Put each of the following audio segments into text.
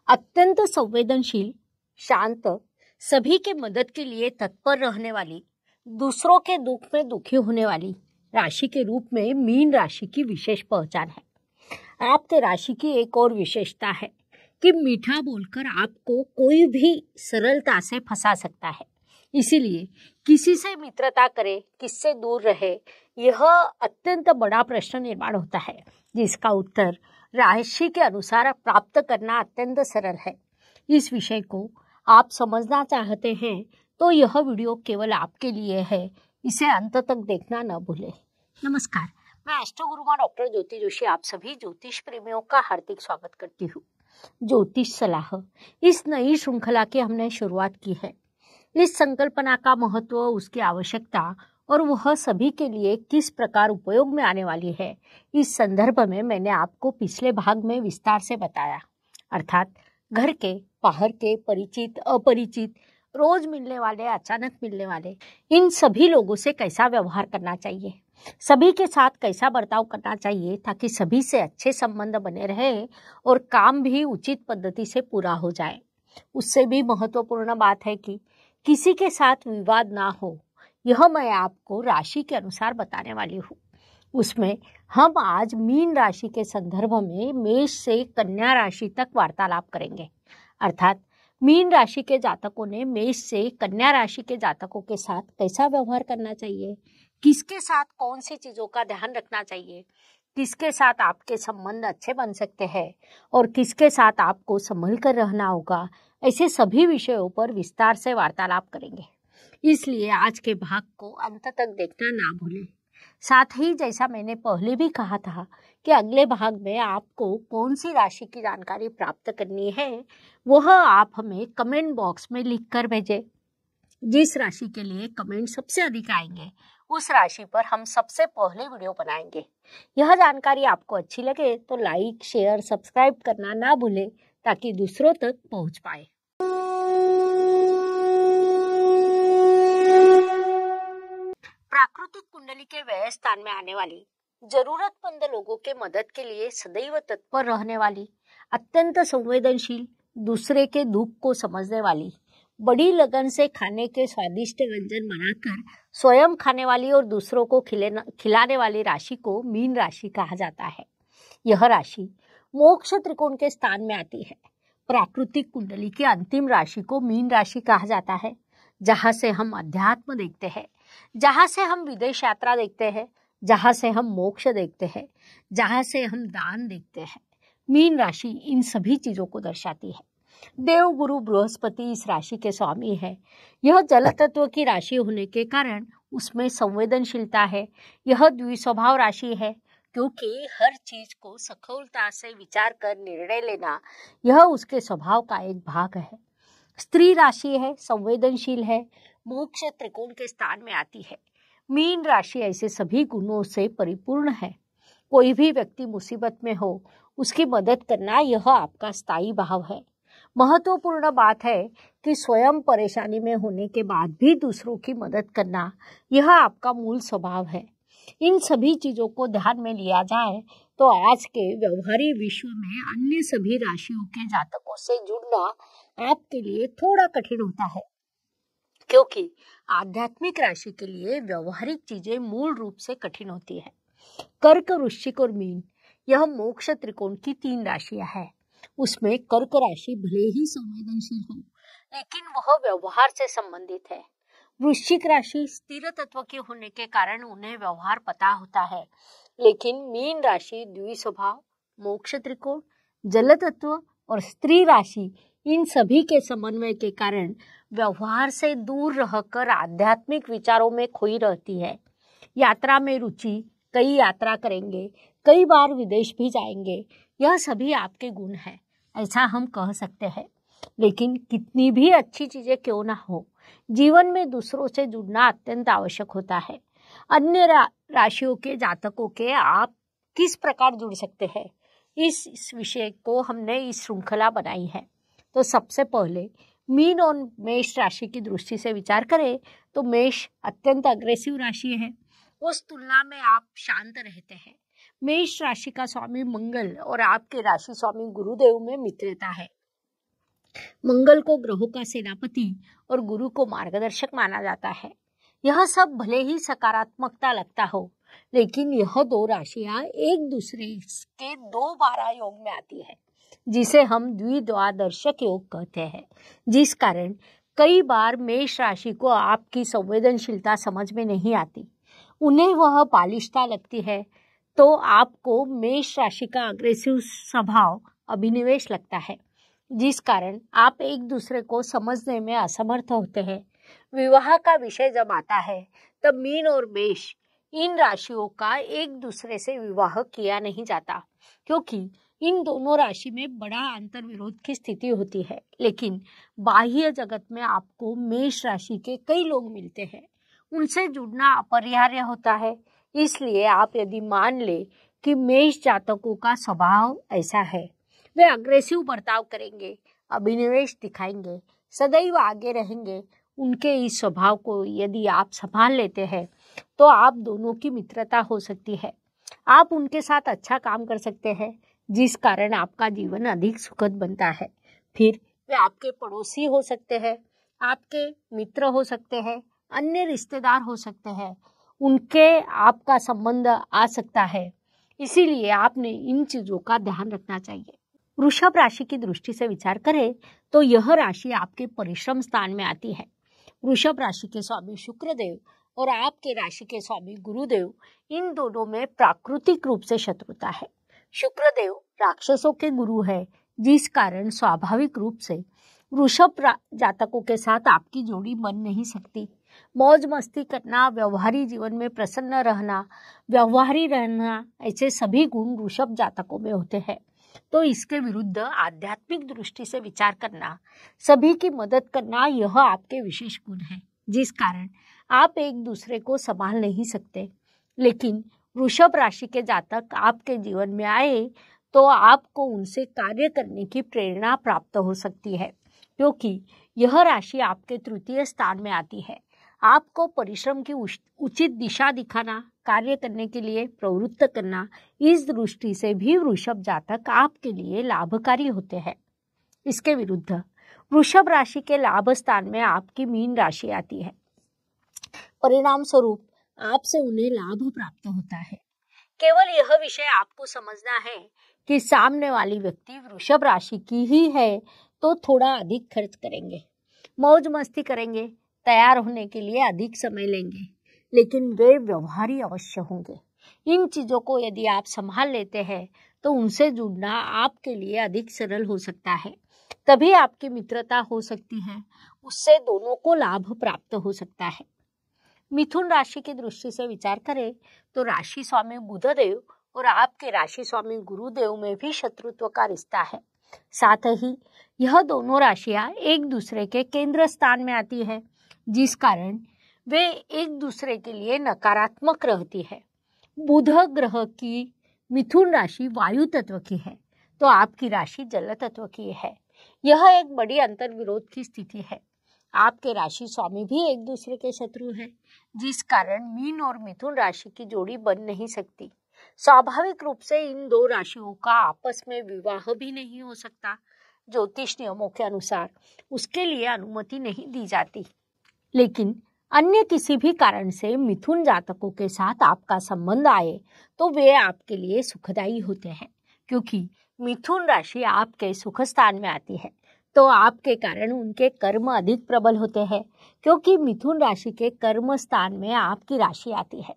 अत्यंत संवेदनशील, शांत, सभी के मदद के लिए तत्पर रहने वाली, दूसरों के दुख में दुखी होने वाली राशि के रूप में मीन राशि की विशेष पहचान है। आपके राशि की एक और विशेषता है कि मीठा बोलकर आपको कोई भी सरलता से फंसा सकता है। इसीलिए किसी से मित्रता करे, किससे दूर रहे, यह अत्यंत बड़ा प्रश्न निर्माण होता है, जिसका उत्तर राशि के अनुसार प्राप्त करना अत्यंत सरल है। इस विषय को आप समझना चाहते हैं तो यह वीडियो केवल आपके लिए है, इसे अंत तक देखना न भूलें। नमस्कार, मैं एस्ट्रो गुरुमा डॉक्टर ज्योति जोशी आप सभी ज्योतिष प्रेमियों का हार्दिक स्वागत करती हूँ। ज्योतिष सलाह इस नई श्रृंखला की हमने शुरुआत की है। इस संकल्पना का महत्व, उसकी आवश्यकता और वह सभी के लिए किस प्रकार उपयोग में आने वाली है, इस संदर्भ में मैंने आपको पिछले भाग में विस्तार से बताया। अर्थात घर के, बाहर के, परिचित, अपरिचित, रोज मिलने वाले, अचानक मिलने वाले, इन सभी लोगों से कैसा व्यवहार करना चाहिए, सभी के साथ कैसा बर्ताव करना चाहिए ताकि सभी से अच्छे संबंध बने रहे और काम भी उचित पद्धति से पूरा हो जाए। उससे भी महत्वपूर्ण बात है कि किसी के साथ विवाद ना हो, यह मैं आपको राशि के अनुसार बताने वाली हूँ। उसमें हम आज मीन राशि के संदर्भ में मेष से कन्या राशि तक वार्तालाप करेंगे। अर्थात मीन राशि के जातकों ने मेष से कन्या राशि के जातकों के साथ कैसा व्यवहार करना चाहिए, किसके साथ कौन सी चीजों का ध्यान रखना चाहिए, किसके साथ आपके संबंध अच्छे बन सकते हैं और किसके साथ आपको संभल कर रहना होगा, ऐसे सभी विषयों पर विस्तार से वार्तालाप करेंगे। इसलिए आज के भाग को अंत तक देखना ना भूलें। साथ ही जैसा मैंने पहले भी कहा था कि अगले भाग में आपको कौन सी राशि की जानकारी प्राप्त करनी है, वह आप हमें कमेंट बॉक्स में लिख कर भेजें। जिस राशि के लिए कमेंट सबसे अधिक आएंगे, उस राशि पर हम सबसे पहले वीडियो बनाएंगे। यह जानकारी आपको अच्छी लगे तो लाइक, शेयर, सब्सक्राइब करना ना भूलें ताकि दूसरों तक पहुंच पाए। प्राकृतिक कुंडली के व्यय स्थान में आने वाली, जरूरतमंद लोगों के मदद के लिए सदैव तत्पर रहने वाली, अत्यंत संवेदनशील, दूसरे के दुख को समझने वाली, बड़ी लगन से खाने के स्वादिष्ट व्यंजन बनाकर स्वयं खाने वाली और दूसरों को खिलाने वाली राशि को मीन राशि कहा जाता है। यह राशि मोक्ष त्रिकोण के स्थान में आती है। प्राकृतिक कुंडली की अंतिम राशि को मीन राशि कहा जाता है, जहाँ से हम अध्यात्म देखते हैं, जहाँ से हम विदेश यात्रा देखते हैं, जहाँ से हम मोक्ष देखते हैं, जहाँ से हम दान देखते हैं। मीन राशि इन सभी चीजों को दर्शाती है। देव गुरु बृहस्पति इस राशि के स्वामी है। यह जल तत्व की राशि होने के कारण उसमें संवेदनशीलता है। यह द्विस्वभाव राशि है, क्योंकि हर चीज को सखोलता से विचार कर निर्णय लेना यह उसके स्वभाव का एक भाग है। स्त्री राशि है, संवेदनशील है, मोक्ष त्रिकोण के स्थान में आती है। मीन राशि ऐसे सभी गुणों से परिपूर्ण है। कोई भी व्यक्ति मुसीबत में हो, उसकी मदद करना यह आपका स्थायी भाव है। महत्वपूर्ण बात है कि स्वयं परेशानी में होने के बाद भी दूसरों की मदद करना यह आपका मूल स्वभाव है। इन सभी चीजों को ध्यान में लिया जाए तो आज के व्यवहारिक विश्व में अन्य सभी राशियों के जातकों से जुड़ना आपके लिए थोड़ा कठिन होता है, क्योंकि आध्यात्मिक राशि के लिए व्यवहारिक चीजें मूल रूप से कठिन होती है। कर्क, वृश्चिक और मीन यह मोक्ष त्रिकोण की 3 राशियां हैं। उसमें कर्क राशि भले ही संवेदनशील हो, लेकिन वह व्यवहार से संबंधित है। वृश्चिक राशि स्थिर तत्व की होने के कारण उन्हें व्यवहार पता होता है, लेकिन मीन राशि द्विस्वभाव, मोक्ष त्रिकोण, जल तत्व और स्त्री राशि इन सभी के समन्वय के कारण व्यवहार से दूर रहकर आध्यात्मिक विचारों में खोई रहती है। यात्रा में रुचि, कई यात्रा करेंगे, कई बार विदेश भी जाएंगे, यह सभी आपके गुण हैं, ऐसा हम कह सकते हैं। लेकिन कितनी भी अच्छी चीजें क्यों ना हो, जीवन में दूसरों से जुड़ना अत्यंत आवश्यक होता है। अन्य राशियों के जातकों के आप किस प्रकार जुड़ सकते हैं, इस विषय को हमने इस श्रृंखला बनाई है। तो सबसे पहले मीन और मेष राशि की दृष्टि से विचार करें तो मेष अत्यंत अग्रेसिव राशि है। उस तुलना में आप शांत रहते हैं। मेष राशि का स्वामी मंगल और आपके राशि स्वामी गुरुदेव में मित्रता है। मंगल को ग्रहों का सेनापति और गुरु को मार्गदर्शक माना जाता है। यह सब भले ही सकारात्मकता लगता हो, लेकिन यह दो राशियां एक दूसरे के 2-12 योग में आती है, जिसे हम द्विद्वादर्शक योग कहते हैं। जिस कारण कई बार मेष राशि को आपकी संवेदनशीलता समझ में नहीं आती, उन्हें वह बालिशता लगती है, तो आपको मेष राशि का अग्रेसिव स्वभाव अभिनिवेश लगता है, जिस कारण आप एक दूसरे को समझने में असमर्थ होते हैं। विवाह का विषय जब आता है तब मीन और मेष इन राशियों का एक दूसरे से विवाह किया नहीं जाता, क्योंकि इन दोनों राशि में बड़ा अंतर विरोध की स्थिति होती है। लेकिन बाह्य जगत में आपको मेष राशि के कई लोग मिलते हैं, उनसे जुड़ना अपरिहार्य होता है। इसलिए आप यदि मान ले कि मेष जातकों का स्वभाव ऐसा है, वे अग्रेसिव बर्ताव करेंगे, अभिनिवेश दिखाएंगे, सदैव आगे रहेंगे, उनके इस स्वभाव को यदि आप संभाल लेते हैं तो आप दोनों की मित्रता हो सकती है। आप उनके साथ अच्छा काम कर सकते हैं, जिस कारण आपका जीवन अधिक सुखद बनता है। फिर वे आपके पड़ोसी हो सकते हैं, आपके मित्र हो सकते हैं, अन्य रिश्तेदार हो सकते हैं, उनके आपका संबंध आ सकता है। इसीलिए आपने इन चीजों का ध्यान रखना चाहिए। वृषभ राशि की दृष्टि से विचार करें तो यह राशि आपके परिश्रम स्थान में आती है। वृषभ राशि के स्वामी शुक्रदेव और आपके राशि के स्वामी गुरुदेव, इन दोनों में प्राकृतिक रूप से शत्रुता है। शुक्रदेव राक्षसों के गुरु है, जिस कारण स्वाभाविक रूप से वृषभ जातकों के साथ आपकी जोड़ी बन नहीं सकती। मौज मस्ती करना, व्यवहारिक जीवन में प्रसन्न रहना, व्यवहारी रहना, ऐसे सभी गुण वृषभ जातकों में होते हैं। तो इसके विरुद्ध आध्यात्मिक दृष्टि से विचार करना, सभी की मदद करना, यह आपके विशेष गुण है, जिस कारण आप एक दूसरे को संभाल नहीं सकते। लेकिन वृषभ राशि के जातक आपके जीवन में आए तो आपको उनसे कार्य करने की प्रेरणा प्राप्त हो सकती है, क्योंकि यह राशि आपके तृतीय स्थान में आती है। आपको परिश्रम की उचित दिशा दिखाना, कार्य करने के लिए प्रवृत्त करना, इस दृष्टि से भी वृषभ जातक आपके लिए लाभकारी होते हैं। इसके विरुद्ध वृषभ राशि के लाभ स्थान में आपकी मीन राशि आती है। परिणाम स्वरूप आपसे उन्हें लाभ प्राप्त होता है। केवल यह विषय आपको समझना है कि सामने वाली व्यक्ति वृषभ राशि की ही है तो थोड़ा अधिक खर्च करेंगे, मौज मस्ती करेंगे, तैयार होने के लिए अधिक समय लेंगे, लेकिन वे व्यवहारी अवश्य होंगे। इन चीजों को यदि आप संभाल लेते हैं तो उनसे जुड़ना आपके लिए अधिक सरल हो सकता है। तभी आपकी मित्रता हो सकती है, उससे दोनों को लाभ प्राप्त हो सकता है। मिथुन राशि की दृष्टि से विचार करें तो राशि स्वामी बुधदेव और आपके राशि स्वामी गुरुदेव में भी शत्रुत्व का रिश्ता है। साथ ही यह दोनों राशियां एक दूसरे के केंद्र स्थान में आती है, जिस कारण वे एक दूसरे के लिए नकारात्मक रहती है। बुध ग्रह की मिथुन राशि वायु तत्व की है तो आपकी राशि जल तत्व की है। यह एक बड़ी अंतर विरोध की स्थिति है। आपके राशि स्वामी भी एक दूसरे के शत्रु हैं, जिस कारण मीन और मिथुन राशि की जोड़ी बन नहीं सकती। स्वाभाविक रूप से इन दो राशियों का आपस में विवाह भी नहीं हो सकता। ज्योतिष नियमों के अनुसार उसके लिए अनुमति नहीं दी जाती। लेकिन अन्य किसी भी कारण से मिथुन जातकों के साथ आपका संबंध आए तो वे आपके लिए सुखदायी होते हैं, क्योंकि मिथुन राशि आपके सुख स्थान में आती है। तो आपके कारण उनके कर्म अधिक प्रबल होते हैं, क्योंकि मिथुन राशि के कर्म स्थान में आपकी राशि आती है।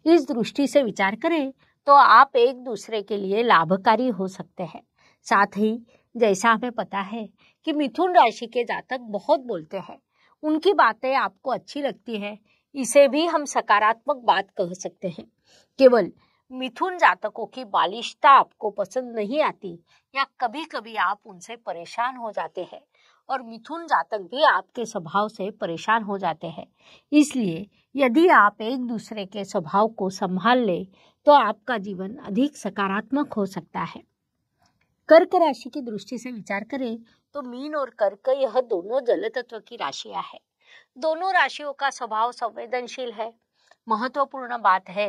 इस दृष्टि से विचार करें तो आप एक दूसरे के लिए लाभकारी हो सकते हैं। साथ ही जैसा हमें पता है कि मिथुन राशि के जातक बहुत बोलते हैं, उनकी बातें आपको अच्छी लगती है, इसे भी हम सकारात्मक बात कह सकते हैं। केवल मिथुन जातकों की बालिशता आपको पसंद नहीं आती या कभी कभी आप उनसे परेशान हो जाते हैं, और मिथुन जातक भी आपके स्वभाव से परेशान हो जाते हैं। इसलिए यदि आप एक दूसरे के स्वभाव को संभाल ले तो आपका जीवन अधिक सकारात्मक हो सकता है। कर्क राशि की दृष्टि से विचार करें तो मीन और कर्क यह दोनों जल तत्व की राशियां हैं। दोनों राशियों का स्वभाव संवेदनशील है। महत्वपूर्ण बात है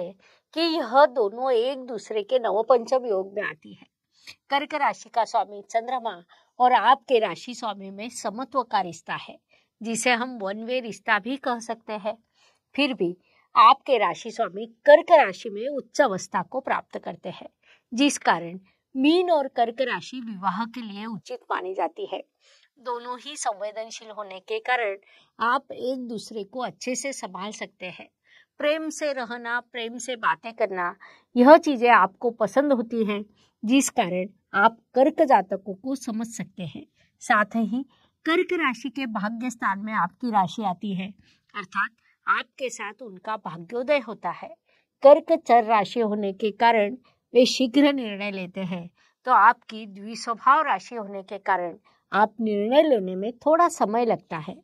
कि यह दोनों एक दूसरे के नवपंचम योग में आती है। कर्क राशि का स्वामी चंद्रमा और आपके राशि स्वामी में समत्व का रिश्ता है, जिसे हम वन वे रिश्ता भी कह सकते हैं। फिर भी आपके राशि स्वामी कर्क राशि में उच्च अवस्था को प्राप्त करते हैं, जिस कारण मीन और कर्क राशि विवाह के लिए उचित मानी जाती है। दोनों ही संवेदनशील होने के कारण आप एक दूसरे को अच्छे से संभाल सकते हैं। प्रेम से रहना, प्रेम से बातें करना, यह चीजें आपको पसंद होती हैं, जिस कारण आप कर्क जातकों को समझ सकते हैं। साथ ही कर्क राशि के भाग्य स्थान में आपकी राशि आती है, अर्थात आपके साथ उनका भाग्योदय होता है। कर्क चर राशि होने के कारण वे शीघ्र निर्णय लेते हैं, तो आपकी द्विस्वभाव राशि होने के कारण आप निर्णय लेने में थोड़ा समय लगता है।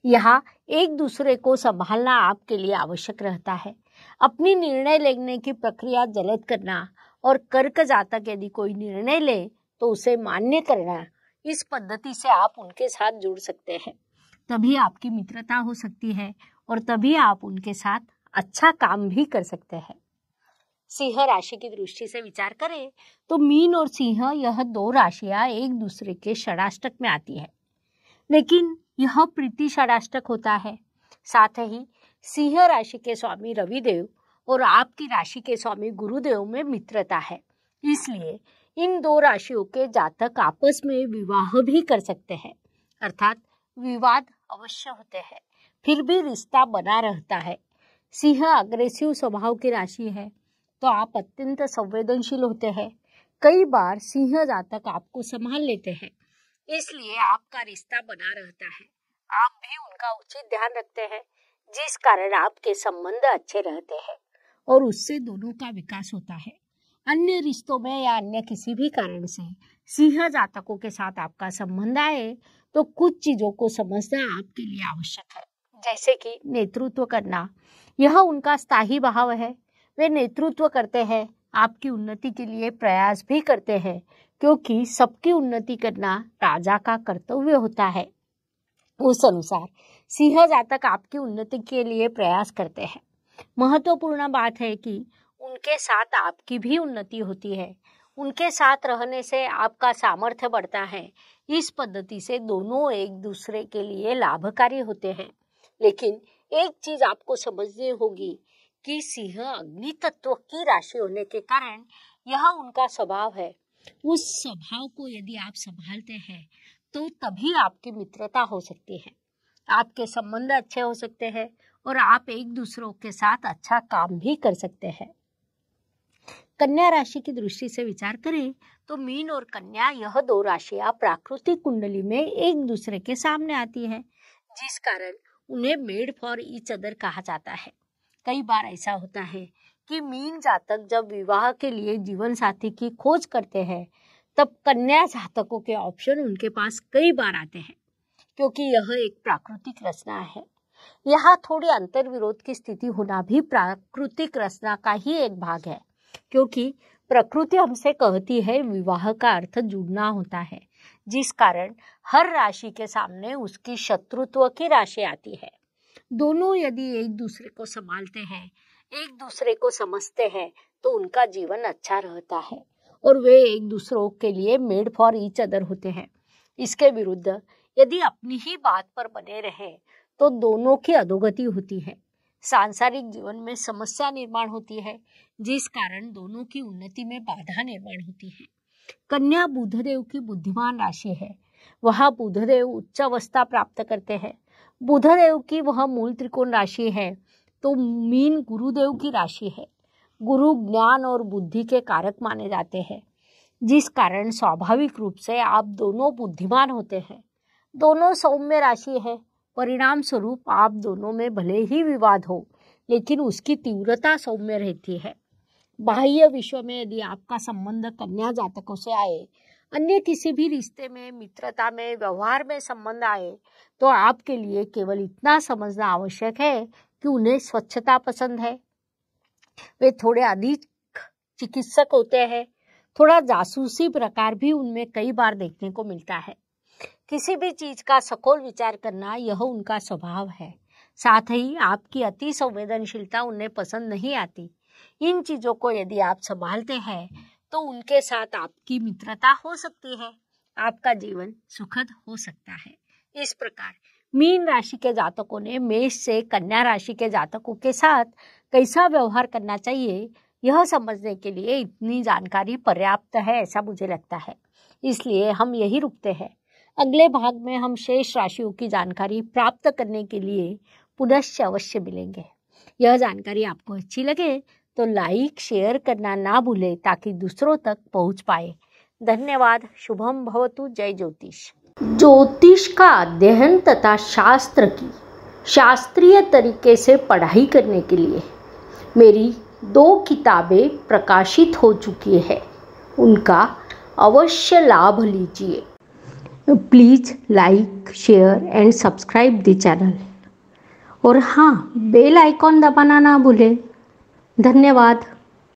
यहाँ एक दूसरे को संभालना आपके लिए आवश्यक रहता है। अपनी निर्णय लेने की प्रक्रिया जल्द करना और कर्क जातक यदि कोई निर्णय ले तो उसे मान्य करना, इस पद्धति से आप उनके साथ जुड़ सकते हैं। तभी आपकी मित्रता हो सकती है और तभी आप उनके साथ अच्छा काम भी कर सकते हैं। सिंह राशि की दृष्टि से विचार करें तो मीन और सिंह, यह दो राशियां एक दूसरे के षडाष्टक में आती है, लेकिन यह प्रीति षडाष्टक होता है। साथ ही सिंह राशि के स्वामी रविदेव और आपकी राशि के स्वामी गुरुदेव में मित्रता है, इसलिए इन दो राशियों के जातक आपस में विवाह भी कर सकते हैं, अर्थात विवाद अवश्य होते हैं, फिर भी रिश्ता बना रहता है। सिंह अग्रेसिव स्वभाव की राशि है, तो आप अत्यंत संवेदनशील होते हैं। कई बार सिंह जातक आपको संभाल लेते हैं, इसलिए आपका रिश्ता बना रहता है। आप भी उनका उचित ध्यान रखते हैं, जिस कारण आपके संबंध अच्छे रहते हैं और उससे दोनों का विकास होता है। अन्य रिश्तों में या अन्य किसी भी कारण से सिंह जातकों के साथ आपका संबंध आए तो कुछ चीजों को समझना आपके लिए आवश्यक है, जैसे कि नेतृत्व करना। यह उनका स्थायी भाव है, वे नेतृत्व करते हैं, आपकी उन्नति के लिए प्रयास भी करते हैं, क्योंकि सबकी उन्नति करना राजा का कर्तव्य होता है। उस अनुसार सिंह जातक आपकी उन्नति के लिए प्रयास करते हैं। महत्वपूर्ण बात है कि उनके साथ आपकी भी उन्नति होती है। उनके साथ रहने से आपका सामर्थ्य बढ़ता है। इस पद्धति से दोनों एक दूसरे के लिए लाभकारी होते हैं। लेकिन एक चीज आपको समझनी होगी कि सिंह अग्नि तत्व की राशि होने के कारण यह उनका स्वभाव है। उस स्वभाव को यदि आप संभालते हैं तो तभी आपकी मित्रता हो सकती है, आपके संबंध अच्छे हो सकते हैं और आप एक दूसरों के साथ अच्छा काम भी कर सकते हैं। कन्या राशि की दृष्टि से विचार करें तो मीन और कन्या, यह दो राशियां प्राकृतिक कुंडली में एक दूसरे के सामने आती है, जिस कारण उन्हें मेड फॉर ईच अदर कहा जाता है। कई बार ऐसा होता है कि मीन जातक जब विवाह के लिए जीवन साथी की खोज करते हैं, तब कन्या जातकों के ऑप्शन उनके पास कई बार आते हैं, क्योंकि यह एक प्राकृतिक रचना है। यहाँ थोड़ी अंतर विरोध की स्थिति होना भी प्राकृतिक रचना का ही एक भाग है, क्योंकि प्रकृति हमसे कहती है विवाह का अर्थ जुड़ना होता है, जिस कारण हर राशि के सामने उसकी शत्रुत्व की राशि आती है। दोनों यदि एक दूसरे को संभालते हैं, एक दूसरे को समझते हैं, तो उनका जीवन अच्छा रहता है और वे एक दूसरों के लिए मेड फॉर ईच अदर होते हैं। इसके विरुद्ध यदि अपनी ही बात पर बने रहें तो दोनों की अधोगति होती है, सांसारिक जीवन में समस्या निर्माण होती है, जिस कारण दोनों की उन्नति में बाधा निर्माण होती है। कन्या बुधदेव की बुद्धिमान राशि है। वह बुधदेव उच्च अवस्था प्राप्त करते हैं। बुधदेव की वह मूल त्रिकोण राशि है, तो मीन गुरुदेव की राशि है। गुरु ज्ञान और बुद्धि के कारक माने जाते हैं, जिस कारण स्वाभाविक रूप से आप दोनों बुद्धिमान होते हैं। दोनों सौम्य राशि है, परिणाम स्वरूप आप दोनों में भले ही विवाद हो, लेकिन उसकी तीव्रता सौम्य रहती है। बाह्य विश्व में यदि आपका संबंध कन्या जातकों से आए, अन्य किसी भी रिश्ते में, मित्रता में, व्यवहार में संबंध आए, तो आपके लिए केवल इतना समझना आवश्यक है कि उन्हें स्वच्छता पसंद है, वे थोड़े अधिक चिकित्सक होते हैं, थोड़ा जासूसी प्रकार भी उनमें कई बार देखने को मिलता है। किसी भी चीज का सखोल विचार करना, यह उनका स्वभाव है। साथ ही आपकी अति संवेदनशीलता उन्हें पसंद नहीं आती। इन चीजों को यदि आप संभालते हैं तो उनके साथ आपकी मित्रता हो सकती है। आपका जीवन सुखद हो सकता है। इस प्रकार मीन राशि के जातकों ने मेष से कन्या राशि के जातकों के साथ कैसा व्यवहार करना चाहिए, यह समझने के लिए इतनी जानकारी पर्याप्त है ऐसा मुझे लगता है। इसलिए हम यही रुकते हैं। अगले भाग में हम शेष राशियों की जानकारी प्राप्त करने के लिए पुनश्च अवश्य मिलेंगे। यह जानकारी आपको अच्छी लगे तो लाइक शेयर करना ना भूलें ताकि दूसरों तक पहुंच पाए। धन्यवाद। शुभम भवतु। जय ज्योतिष। ज्योतिष का अध्ययन तथा शास्त्र की शास्त्रीय तरीके से पढ़ाई करने के लिए मेरी 2 किताबें प्रकाशित हो चुकी है, उनका अवश्य लाभ लीजिए। Please like share and subscribe the channel और हाँ, बेल आइकॉन दबाना ना भूलें। धन्यवाद।